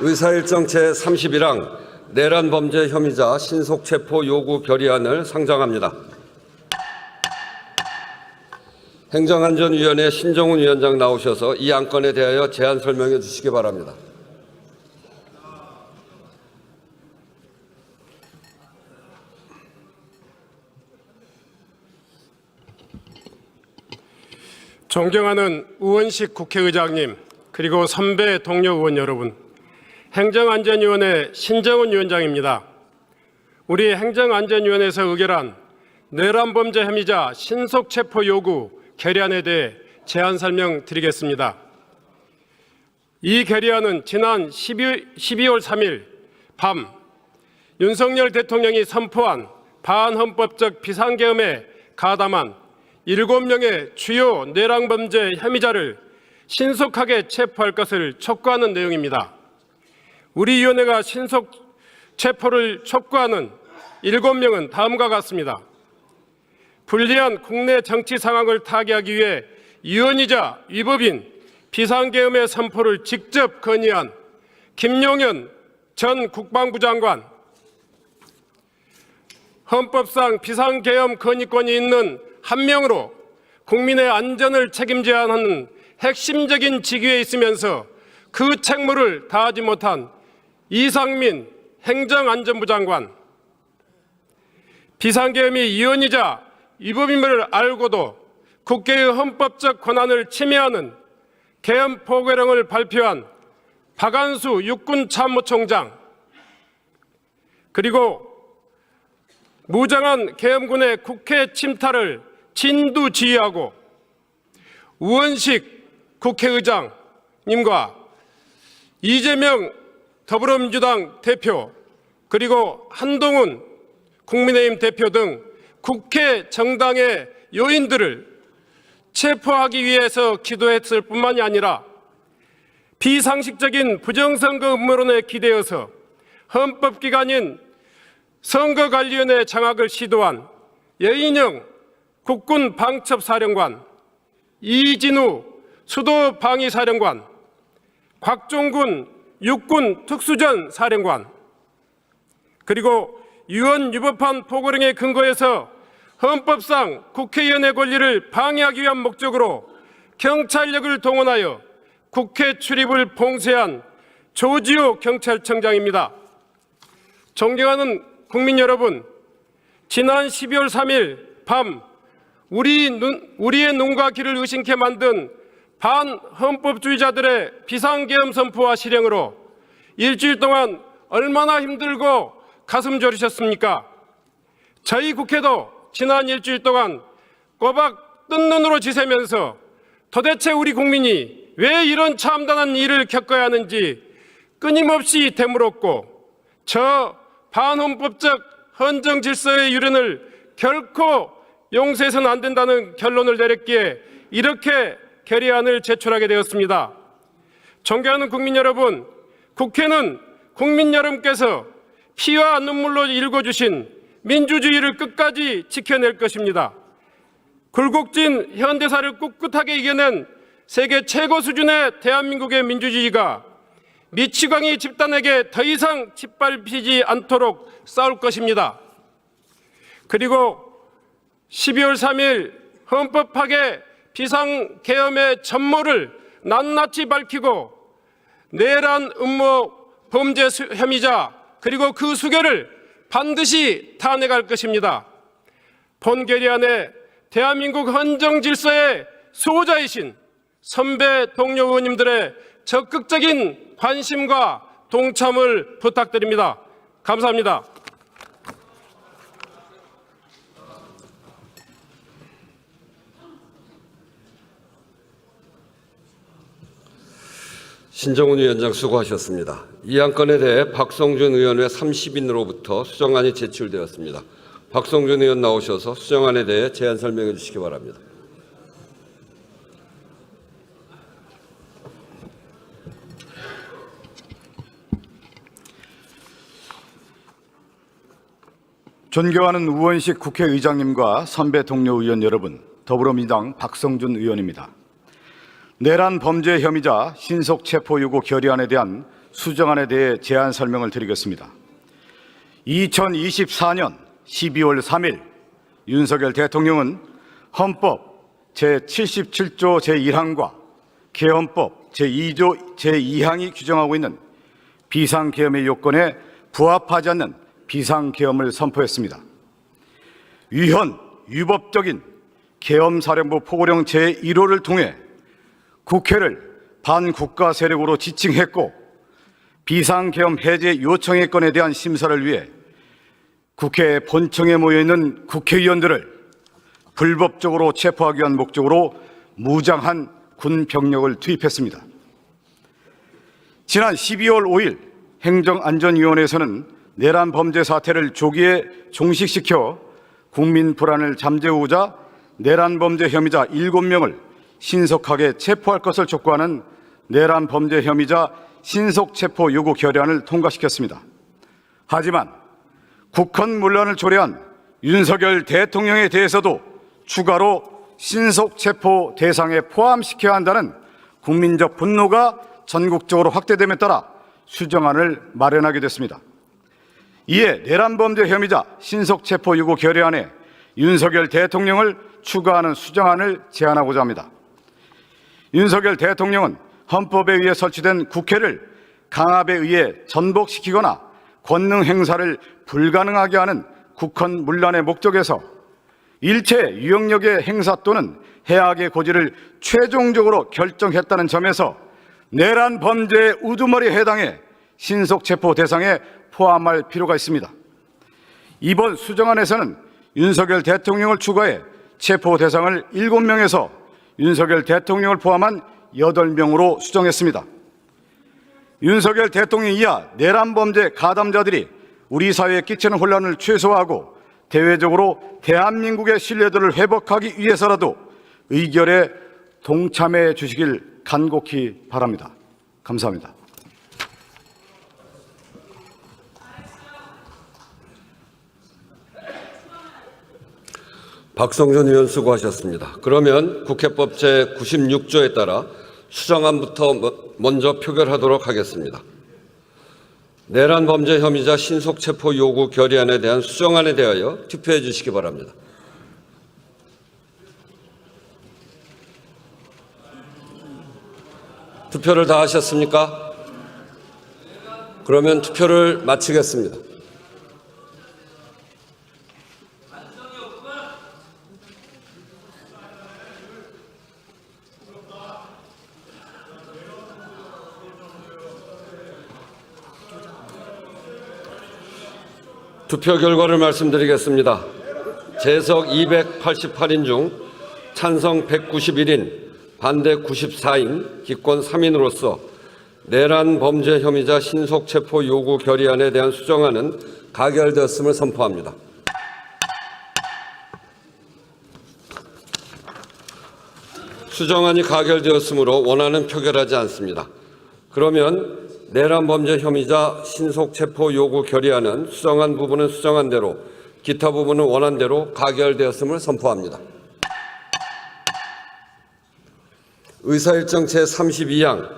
의사일정 제31항 내란 범죄 혐의자 신속 체포 요구 결의안을 상정합니다. 행정안전위원회 신정훈 위원장 나오셔서 이 안건에 대하여 제안 설명해 주시기 바랍니다. 존경하는 우원식 국회의장님, 그리고 선배 동료 의원 여러분, 행정안전위원회 신정훈 위원장입니다. 우리 행정안전위원회에서 의결한 내란범죄 혐의자 신속체포 요구 결의안에 대해 제안 설명드리겠습니다. 이 결의안은 지난 12월 3일 밤 윤석열 대통령이 선포한 반헌법적 비상계엄에 가담한 7명의 주요 내란범죄 혐의자를 신속하게 체포할 것을 촉구하는 내용입니다. 우리 위원회가 신속 체포를 촉구하는 7명은 다음과 같습니다. 불리한 국내 정치 상황을 타개하기 위해 위헌이자 위법인 비상계엄의 선포를 직접 건의한 김용현 전 국방부 장관, 헌법상 비상계엄 건의권이 있는 한 명으로 국민의 안전을 책임져야 하는 핵심적인 직위에 있으면서 그 책무를 다하지 못한 이상민 행정안전부 장관, 비상계엄이 위헌이자 위법임을 알고도 국회의 헌법적 권한을 침해하는 계엄 포고령을 발표한 박안수 육군참모총장, 그리고 무장한 계엄군의 국회 침탈을 진두지휘하고 우원식 국회의장님과 이재명 더불어민주당 대표, 그리고 한동훈 국민의힘 대표 등 국회 정당의 요인들을 체포하기 위해서 기도했을 뿐만이 아니라 비상식적인 부정선거 음모론에 기대어서 헌법기관인 선거관리위원회 장악을 시도한 여인영 국군 방첩사령관, 이진우 수도방위사령관, 곽종군 육군 특수전 사령관, 그리고 위헌 위법한 포고령에 근거해서 헌법상 국회의원의 권리를 방해하기 위한 목적으로 경찰력을 동원하여 국회 출입을 봉쇄한 조지호 경찰청장입니다. 존경하는 국민 여러분, 지난 12월 3일 밤 우리의 눈과 귀를 의심케 만든 반헌법주의자들의 비상계엄 선포와 실행으로 일주일 동안 얼마나 힘들고 가슴 졸이셨습니까? 저희 국회도 지난 일주일 동안 꼬박 뜬 눈으로 지새면서 도대체 우리 국민이 왜 이런 참담한 일을 겪어야 하는지 끊임없이 되물었고, 저 반헌법적 헌정 질서의 유린을 결코 용서해서는 안 된다는 결론을 내렸기에 이렇게 결의안을 제출하게 되었습니다. 존경하는 국민 여러분, 국회는 국민 여러분께서 피와 눈물로 일궈주신 민주주의를 끝까지 지켜낼 것입니다. 굴곡진 현대사를 꿋꿋하게 이겨낸 세계 최고 수준의 대한민국의 민주주의가 미치광이 집단에게 더 이상 짓밟히지 않도록 싸울 것입니다. 그리고 12월 3일 헌법 파괴 비상계엄의 전모를 낱낱이 밝히고 내란 음모 범죄 혐의자, 그리고 그 수괴를 반드시 탄핵할 것입니다. 본 결의안에 대한민국 헌정 질서의 수호자이신 선배 동료 의원님들의 적극적인 관심과 동참을 부탁드립니다. 감사합니다. 신정훈 위원장 수고하셨습니다. 이 안건에 대해 박성준 의원의 30인으로부터 수정안이 제출되었습니다. 박성준 의원 나오셔서 수정안에 대해 제안 설명해 주시기 바랍니다. 존경하는 우원식 국회의장님과 선배 동료 의원 여러분, 더불어민주당 박성준 의원입니다. 내란 범죄 혐의자 신속 체포 요구 결의안에 대한 수정안에 대해 제안 설명을 드리겠습니다. 2024년 12월 3일 윤석열 대통령은 헌법 제77조 제1항과 개헌법 제2조 제2항이 규정하고 있는 비상계엄의 요건에 부합하지 않는 비상계엄을 선포했습니다. 위헌, 위법적인 계엄사령부 포고령 제1호를 통해 국회를 반국가 세력으로 지칭했고 비상계엄 해제 요청의 건에 대한 심사를 위해 국회 본청에 모여있는 국회의원들을 불법적으로 체포하기 위한 목적으로 무장한 군 병력을 투입했습니다. 지난 12월 5일 행정안전위원회에서는 내란 범죄 사태를 조기에 종식시켜 국민 불안을 잠재우고자 내란 범죄 혐의자 7명을 신속하게 체포할 것을 촉구하는 내란 범죄 혐의자 신속 체포 요구 결의안을 통과시켰습니다. 하지만 국헌문란을 초래한 윤석열 대통령에 대해서도 추가로 신속 체포 대상에 포함시켜야 한다는 국민적 분노가 전국적으로 확대됨에 따라 수정안을 마련하게 됐습니다. 이에 내란 범죄 혐의자 신속 체포 요구 결의안에 윤석열 대통령을 추가하는 수정안을 제안하고자 합니다. 윤석열 대통령은 헌법에 의해 설치된 국회를 강압에 의해 전복시키거나 권능 행사를 불가능하게 하는 국헌문란의 목적에서 일체 유형력의 행사 또는 해악의 고지를 최종적으로 결정했다는 점에서 내란 범죄의 우두머리에 해당해 신속 체포 대상에 포함할 필요가 있습니다. 이번 수정안에서는 윤석열 대통령을 추가해 체포 대상을 7명에서 윤석열 대통령을 포함한 8명으로 수정했습니다. 윤석열 대통령 이하 내란 범죄 가담자들이 우리 사회에 끼치는 혼란을 최소화하고 대외적으로 대한민국의 신뢰도를 회복하기 위해서라도 의결에 동참해 주시길 간곡히 바랍니다. 감사합니다. 박성준 의원 수고하셨습니다. 그러면 국회법 제96조에 따라 수정안부터 먼저 표결하도록 하겠습니다. 내란 범죄 혐의자 신속 체포 요구 결의안에 대한 수정안에 대하여 투표해 주시기 바랍니다. 투표를 다 하셨습니까? 그러면 투표를 마치겠습니다. 투표 결과를 말씀드리겠습니다. 재석 288인 중 찬성 191인, 반대 94인, 기권 3인으로서 내란 범죄 혐의자 신속 체포 요구 결의안에 대한 수정안은 가결되었음을 선포합니다. 수정안이 가결되었으므로 원안은 표결하지 않습니다. 그러면 내란 범죄 혐의자 신속 체포 요구 결의안은 수정안 부분은 수정안대로, 기타 부분은 원안대로 가결되었음을 선포합니다. 의사일정 제32항